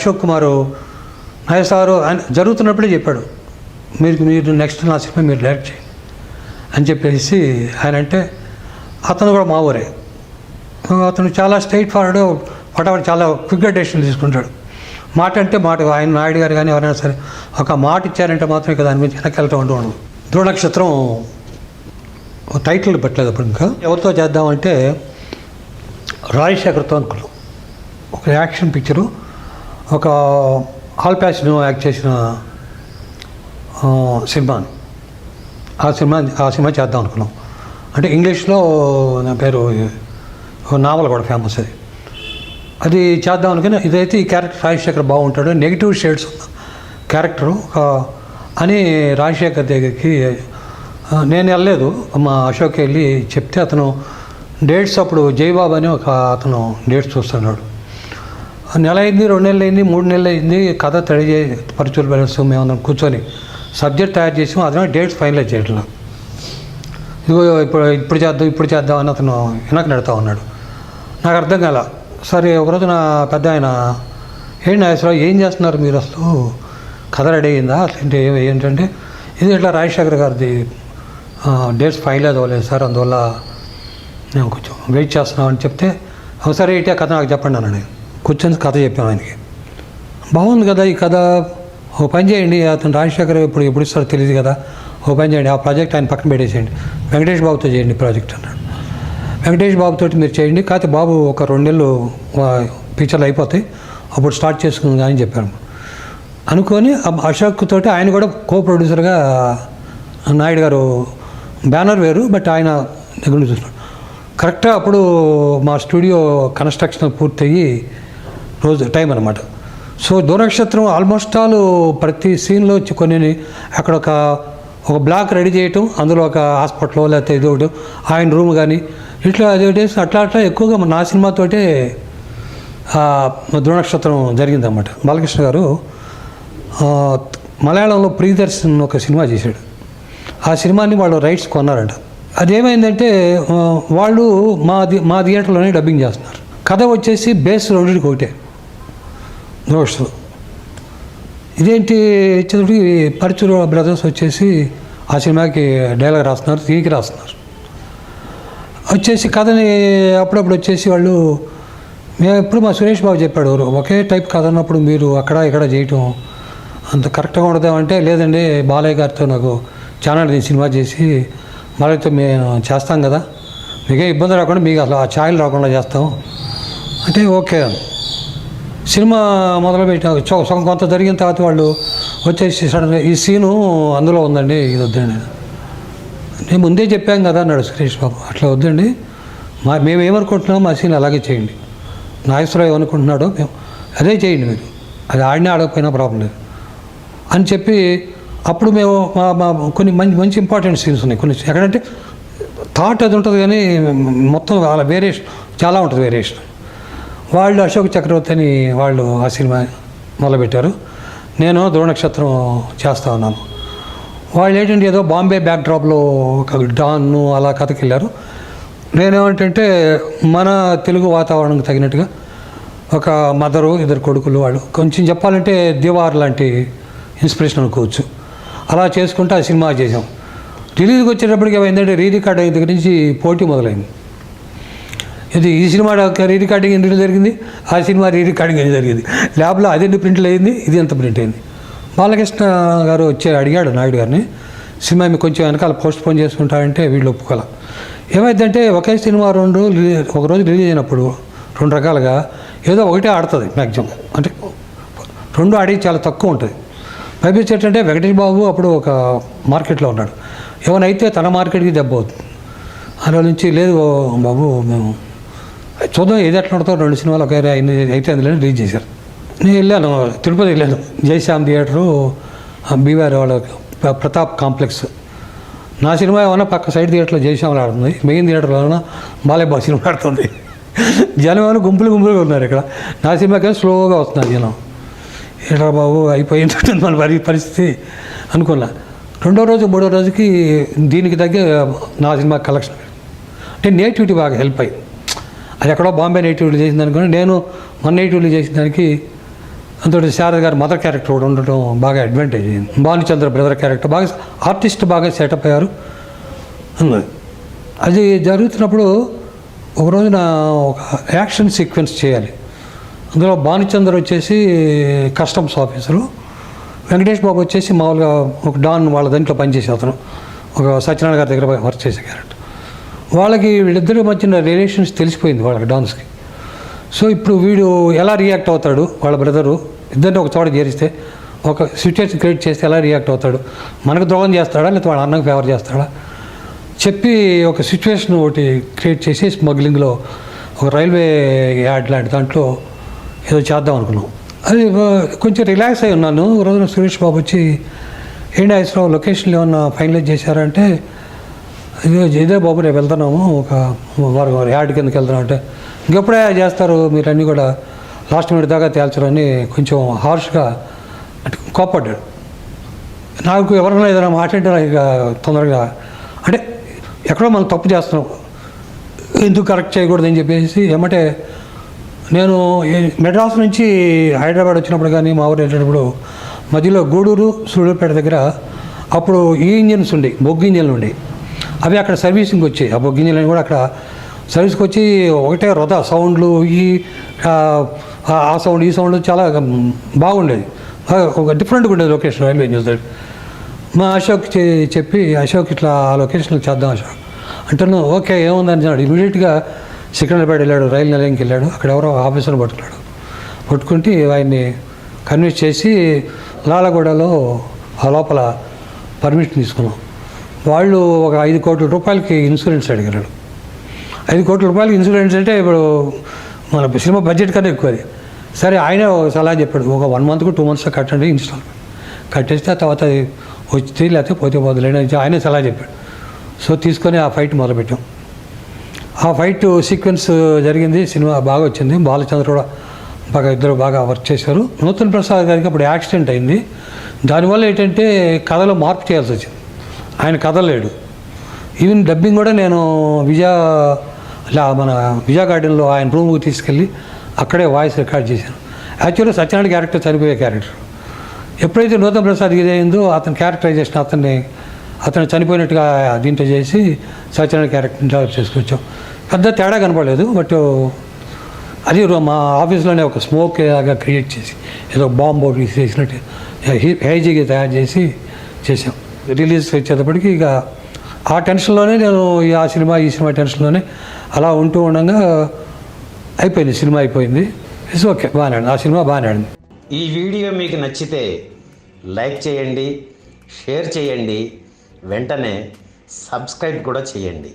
అశోక్ కుమార్ నాగేశ్వరరావు ఆయన జరుగుతున్నప్పుడే చెప్పాడు, మీరు నెక్స్ట్ నా సినిమా మీరు డైరెక్ట్ చేయండి అని చెప్పేసి ఆయన అంటే, అతను కూడా మా ఊరే, అతను చాలా స్ట్రైట్ ఫార్వర్డ్, ఫటాఫట్ చాలా క్విక్గా డెసిషన్ తీసుకుంటాడు. మాట అంటే మాట, ఆయన నాయుడు గారు కానీ ఎవరైనా సరే ఒక మాట ఇచ్చారంటే మాత్రం ఇక దాని మీద వెనక్కి వెళ్తూ ఉండదు. ధ్రువ నక్షత్రం టైటిల్ పెట్టలేదు అప్పుడు. ఇంకా ఎవరితో చేద్దామంటే రాజశేఖర్తో అనుకున్నాం. ఒక యాక్షన్ పిక్చరు, ఒక ఆల్ ప్యాషన్ యాక్ట్ చేసిన సినిమాని, ఆ సినిమా చేద్దాం అనుకున్నాం. అంటే ఇంగ్లీష్లో నా పేరు నావల్ కూడా ఫేమస్, అది చేద్దాం అనుకుని. ఇదైతే ఈ క్యారెక్టర్ రాజశేఖర్ బాగుంటాడు, నెగిటివ్ షేడ్స్ ఉన్న క్యారెక్టరు అని రాజశేఖర్ దగ్గరికి నేను వెళ్ళలేదు, మా అశోక్ వెళ్ళి చెప్తే అతను డేట్స్ అప్పుడు జయబాబు అని ఒక అతను డేట్స్ చూస్తున్నాడు. నెల అయింది, 2 నెలలు అయింది, 3 నెలలు అయింది, కథ తడి పరిచయం బ్యాలెన్స్ మేము కూర్చొని సబ్జెక్ట్ తయారు చేసి అతను డేట్స్ ఫైనలైజ్ చేయట్లేదు. ఇదిగో ఇప్పుడు చేద్దాం అని అతను వెనక్కి నెడతా ఉన్నాడు. నాకు అర్థం కాల. సరే ఒకరోజు నా పెద్ద ఆయన, ఏంటి నాగేశ్వరరావు ఏం చేస్తున్నారు మీరు, అసలు కథ రెడీ అయిందా అంటే ఏంటంటే, ఇది ఇట్లా రాజశేఖర్ గారిది డేట్స్ ఫైనలైజ్ అవ్వలేదు సార్, అందువల్ల నేను కొంచెం వెయిట్ చేస్తున్నామని చెప్తే, ఒకసారి ఏంటి ఆ కథ నాకు చెప్పండి అన్నాడు. కూర్చొని కథ చెప్పాను ఆయనకి. బాగుంది కదా ఈ కథ, ఓ పని చేయండి, అతను రాజశేఖర్ ఎప్పుడు ఇస్తారో తెలియదు కదా, ఓ పని చేయండి, ఆ ప్రాజెక్ట్ ఆయన పక్కన పెట్టేసేయండి, వెంకటేష్ బాబుతో చేయండి ప్రాజెక్ట్ అన్నాడు. వెంకటేష్ బాబుతో మీరు చేయండి, కాకపోతే బాబు ఒక 2 నెలలు పిక్చర్లు అయిపోతాయి, అప్పుడు స్టార్ట్ చేసుకుంది అని చెప్పారు. అనుకొని అశోక్ తోటి ఆయన కూడా కో ప్రొడ్యూసర్గా, నాయుడు గారు బ్యానర్ వేరు బట్ ఆయన దగ్గర నుంచి చూస్తున్నాడు. కరెక్ట్గా అప్పుడు మా స్టూడియో కన్స్ట్రక్షన్ పూర్తయ్యి రోజు టైం అనమాట. సో ధ్రువనక్షత్రం ఆల్మోస్ట్ ఆల్ ప్రతి సీన్లో కొన్ని అక్కడ ఒక బ్లాక్ రెడీ చేయటం, అందులో ఒక హాస్పిటల్ లేకపోతే ఇది ఒకటి ఆయన రూమ్ కానీ ఇట్లా అట్లా ఎక్కువగా నా సినిమాతోటే ధ్రువనక్షత్రం జరిగిందన్నమాట. బాలకృష్ణ గారు మలయాళంలో ప్రియదర్శన్ ఒక సినిమా చేశాడు. ఆ సినిమాని వాళ్ళు రైట్స్ కొన్నారంట. అదేమైందంటే వాళ్ళు మా థియేటర్లోనే డబ్బింగ్ చేస్తున్నారు. కథ వచ్చేసి బేస్ రెండింటికి ఒకటే ధ్రువనక్షత్రం. ఇదేంటి చదువు పరుచూరు బ్రదర్స్ వచ్చేసి ఆ సినిమాకి డైలాగ్ రాస్తున్నారు, దీనికి రాస్తున్నారు. వచ్చేసి కథని అప్పుడప్పుడు వచ్చేసి వాళ్ళు, మేము ఎప్పుడు మా సురేష్ బాబు చెప్పాడు, ఒకే టైప్ కథ అన్నప్పుడు మీరు అక్కడ ఇక్కడ చేయటం అంత కరెక్ట్గా ఉండదామంటే, లేదండి బాలయ్య గారితో నాకు ఛానల్ సినిమా చేసి బాలయ్యతో మేము చేస్తాం కదా, మీకే ఇబ్బంది రాకుండా మీకు అసలు ఆ ఛాయలు రాకుండా చేస్తాం అంటే ఓకే. సినిమా మొదలుపెట్టిన సగం కొంత జరిగిన తర్వాత వాళ్ళు వచ్చేసి సడన్గా ఈ సీను అందులో ఉందండి, ఇది వద్దండి. నేను ముందే చెప్పాం కదా అన్నాడు సురేష్ బాబు, అట్లా వద్దండి, మేము ఏమనుకుంటున్నామో మా సీన్ అలాగే చేయండి, నాగేశ్వరరావు ఏమనుకుంటున్నాడో మేము అదే చేయండి, మీరు అది ఆడినా ఆడకపోయినా ప్రాబ్లం లేదు అని చెప్పి, అప్పుడు మేము మా కొన్ని మంచి ఇంపార్టెంట్ సీన్స్ ఉన్నాయి. కొన్ని ఎక్కడంటే థాట్ అది ఉంటుంది కానీ మొత్తం వాళ్ళ వేరియేషన్ చాలా ఉంటుంది వేరియేషన్. వాళ్ళు అశోక్ చక్రవర్తి అని వాళ్ళు ఆ సినిమా మొదలుపెట్టారు, నేను ధ్రువనక్షత్రం చేస్తూ ఉన్నాను. వాళ్ళు ఏంటంటే ఏదో బాంబే బ్యాక్డ్రాప్లో ఒక డాన్ను అలా కథకి వెళ్ళారు. నేనేమంటే మన తెలుగు వాతావరణంకి తగినట్టుగా ఒక మదరు, 2 కొడుకులు, వాళ్ళు కొంచెం చెప్పాలంటే దివార్ లాంటి ఇన్స్పిరేషన్ అనుకోవచ్చు. అలా చేసుకుంటూ ఆ సినిమా చేసాం. రిలీజ్కి వచ్చేటప్పటికి ఏమైందంటే రీ రికార్డింగ్ దగ్గర నుంచి పోటీ మొదలైంది. ఈ సినిమా రీ రికార్డింగ్ ఎందుకు జరిగింది, ఆ సినిమా రీ రికార్డింగ్ ఎందుకు జరిగింది, ల్యాబ్లో అదెన్ని ప్రింట్లు అయింది, ఇది ఎంత ప్రింట్ అయింది. బాలకృష్ణ గారు అడిగాడు నాయుడు గారిని, సినిమా మీకు కొంచెం వెనకాల పోస్ట్ పోన్ చేసుకుంటారంటే వీళ్ళు ఒప్పుకోల. ఏమైందంటే ఒకే సినిమా ఒకరోజు రిలీజ్ అయినప్పుడు 2 రకాలుగా ఏదో ఒకటే ఆడుతుంది మ్యాక్సిమం, అంటే 2 ఆడి చాలా తక్కువ ఉంటుంది. పైపించి ఏంటంటే వెంకటేష్ బాబు అప్పుడు ఒక మార్కెట్లో ఉన్నాడు, ఏమైనా తన మార్కెట్కి దెబ్బ అవుతుంది. అందులో నుంచి లేదు బాబు మేము చూద్దాం ఏది ఎట్లా ఉంటుందో, 2 సినిమాలు ఒకే అయితే అందులో రిలీజ్ చేశారు. నేను వెళ్ళాను, తిరుపతి వెళ్ళాను, జయశ్యామ్ థియేటరు, బీవార్ వాళ్ళ ప్రతాప్ కాంప్లెక్స్. నా సినిమా ఏమన్నా పక్క సైడ్ థియేటర్లో జయశ్యామ్లో ఆడుతుంది, మెయిన్ థియేటర్లో ఏమన్నా బాలయ్య బాబు సినిమా ఆడుతుంది. జనం ఏమైనా గుంపులుగా ఉన్నారు ఇక్కడ. నా సినిమాకి స్లోగా వస్తున్నారు జనం. ఎట్లా బాబు అయిపోయింది మన పరిస్థితి అనుకున్నా. 2వ రోజు 3వ రోజుకి దీనికి తగ్గ నా సినిమా కలెక్షన్ అంటే నేటివిటీ బాగా హెల్ప్ అయ్యింది. అది ఎక్కడో బాంబే నేటివిటీ చేసింది అనుకోండి, నేను మన నేటివిటీ చేసిన దానికి అంతో శారద గారి మదర్ క్యారెక్టర్ కూడా ఉండటం బాగా అడ్వాంటేజ్ అయింది. భానుచంద్ర బ్రదర్ క్యారెక్టర్ బాగా ఆర్టిస్ట్ బాగా సెటప్ అయ్యారు అన్నది. అది జరుగుతున్నప్పుడు ఒక రోజున ఒక యాక్షన్ సీక్వెన్స్ చేయాలి. అందులో భానుచంద్ర వచ్చేసి కస్టమ్స్ ఆఫీసరు, వెంకటేష్ బాబు వచ్చేసి మామూలుగా ఒక డాన్ వాళ్ళ దాంట్లో పనిచేసే అతను, ఒక సత్యనారాయణ గారి దగ్గర వర్క్ చేసే క్యారెక్టర్. వాళ్ళకి వీళ్ళిద్దరి మధ్యన రిలేషన్స్ తెలిసిపోయింది వాళ్ళకి డాన్స్కి. సో ఇప్పుడు వీడు ఎలా రియాక్ట్ అవుతాడు, వాళ్ళ బ్రదరు ఇద్దరిని ఒక చోట చేరిస్తే ఒక సిచ్యువేషన్ క్రియేట్ చేస్తే ఎలా రియాక్ట్ అవుతాడు, మనకు ద్రోహం చేస్తాడా లేకపోతే వాళ్ళ అన్నకు ఫేవర్ చేస్తాడా చెప్పి ఒక సిచ్యువేషన్ ఒకటి క్రియేట్ చేసి స్మగ్లింగ్లో ఒక రైల్వే యాడ్ లాంటి దాంట్లో ఏదో చేద్దాం అనుకున్నాం. అది కొంచెం రిలాక్స్ అయి ఉన్నాను. ఒక రోజున సురేష్ బాబు వచ్చి ఏంటి ఐశ్వరావు లొకేషన్లో ఏమన్నా ఫైనలైజ్ చేశారంటే, ఇదే బాబు రేపు వెళ్తున్నాము ఒక వారు యాడ్ కిందకి వెళ్తున్నాం అంటే, ఇంకెప్పుడే చేస్తారు మీరు అన్నీ కూడా లాస్ట్ మినిట్ దాకా తేల్చరని కొంచెం హార్ష్గా కోపడ్డాడు. నాకు ఎవరైనా ఏదైనా మాట్లాడితే ఇక తొందరగా అంటే ఎక్కడో మనం తప్పు చేస్తున్నాం ఎందుకు కరెక్ట్ చేయకూడదని చెప్పేసి ఏమంటే, నేను మెడ్రాస్ నుంచి హైదరాబాద్ వచ్చినప్పుడు కానీ మా ఊరు వెళ్ళేటప్పుడు మధ్యలో గూడూరు సూళ్ళూరుపేట దగ్గర అప్పుడు ఈ ఇంజిన్స్ ఉండే బొగ్గు ఇంజిన్లు ఉండే, అవి అక్కడ సర్వీసింగ్ వచ్చాయి. ఆ బొగ్గు ఇంజిన్లు కూడా అక్కడ సర్వీస్కి వచ్చి ఒకటే రొద సౌండ్లు ఆ సౌండ్ ఈ సౌండ్ చాలా బాగుండేది, ఒక డిఫరెంట్గా ఉండేది లొకేషన్ రైల్వే న్యూస్. మా అశోక్ చెప్పి అశోక్ ఇట్లా ఆ లొకేషన్లో చేద్దాం అశోక్ అంటున్నాను. ఓకే ఏముందని అన్నాడు. ఇమీడియట్గా సికింద్రాబాద్ వెళ్ళాడు, రైలు నిలయంకి వెళ్ళాడు. అక్కడ ఎవరో ఆఫీసర్ని పట్టుకుంటే ఆయన్ని కన్విన్స్ చేసి లాలగూడలో ఆ లోపల పర్మిషన్ తీసుకున్నాం. వాళ్ళు ఒక 5 కోట్ల రూపాయలకి ఇన్సూరెన్స్ అడిగారు. 5 కోట్ల రూపాయలకి ఇన్సూరెన్స్ అంటే ఇప్పుడు మన సినిమా బడ్జెట్ కన్నా ఎక్కువ అది. సరే ఆయన ఒక సలహా చెప్పాడు, ఒక 1 మంత్కు 2 మంత్స్లో కట్టండి ఇన్స్టాల్మెంట్, కట్టేస్తే ఆ తర్వాత వచ్చి లేకపోతే పోతే పోదులేని ఆయనే సలహా చెప్పాడు. సో తీసుకొని ఆ ఫైట్ మొదలుపెట్టాం. ఆ ఫైట్ సీక్వెన్స్ జరిగింది, సినిమా బాగా వచ్చింది. బాలచంద్ర కూడా బాగా ఇద్దరు బాగా వర్క్ చేశారు. నూతన్ ప్రసాద్ గారికి అప్పుడు యాక్సిడెంట్ అయింది. దానివల్ల ఏంటంటే కథలో మార్పు చేయాల్సి వచ్చింది. ఆయన కథ లేడు. ఈవెన్ డబ్బింగ్ కూడా నేను మన విజయ గార్డెన్లో ఆయన రూమ్కి తీసుకెళ్ళి అక్కడే వాయిస్ రికార్డ్ చేశాను. యాక్చువల్గా సత్యనారాయణ క్యారెక్టర్ చనిపోయే క్యారెక్టర్. ఎప్పుడైతే నూతన్ ప్రసాద్ ఇదైందో అతని క్యారెక్టరైజేషన్ అతను చనిపోయినట్టుగా దీంట్లో చేసి సత్యనారాయణ క్యారెక్టర్ డెవలప్ చేసుకొచ్చాం. పెద్ద తేడా కనపడలేదు. బట్ అది మా ఆఫీస్లోనే ఒక స్మోక్ లాగా క్రియేట్ చేసి ఏదో బాంబు చేసినట్టు హైజీగా తయారు చేసి చేసాం. రిలీజ్ వచ్చేటప్పటికి ఇక ఆ టెన్షన్లోనే నేను ఈ సినిమా టెన్షన్లోనే అలా ఉంటూ ఉండగా అయిపోయింది, సినిమా అయిపోయింది. ఇట్స్ ఓకే, బాగానే ఆడింది, ఆ సినిమా బాగానే ఆడింది. ఈ వీడియో మీకు నచ్చితే లైక్ చేయండి, షేర్ చేయండి, వెంటనే సబ్స్క్రైబ్ కూడా చేయండి.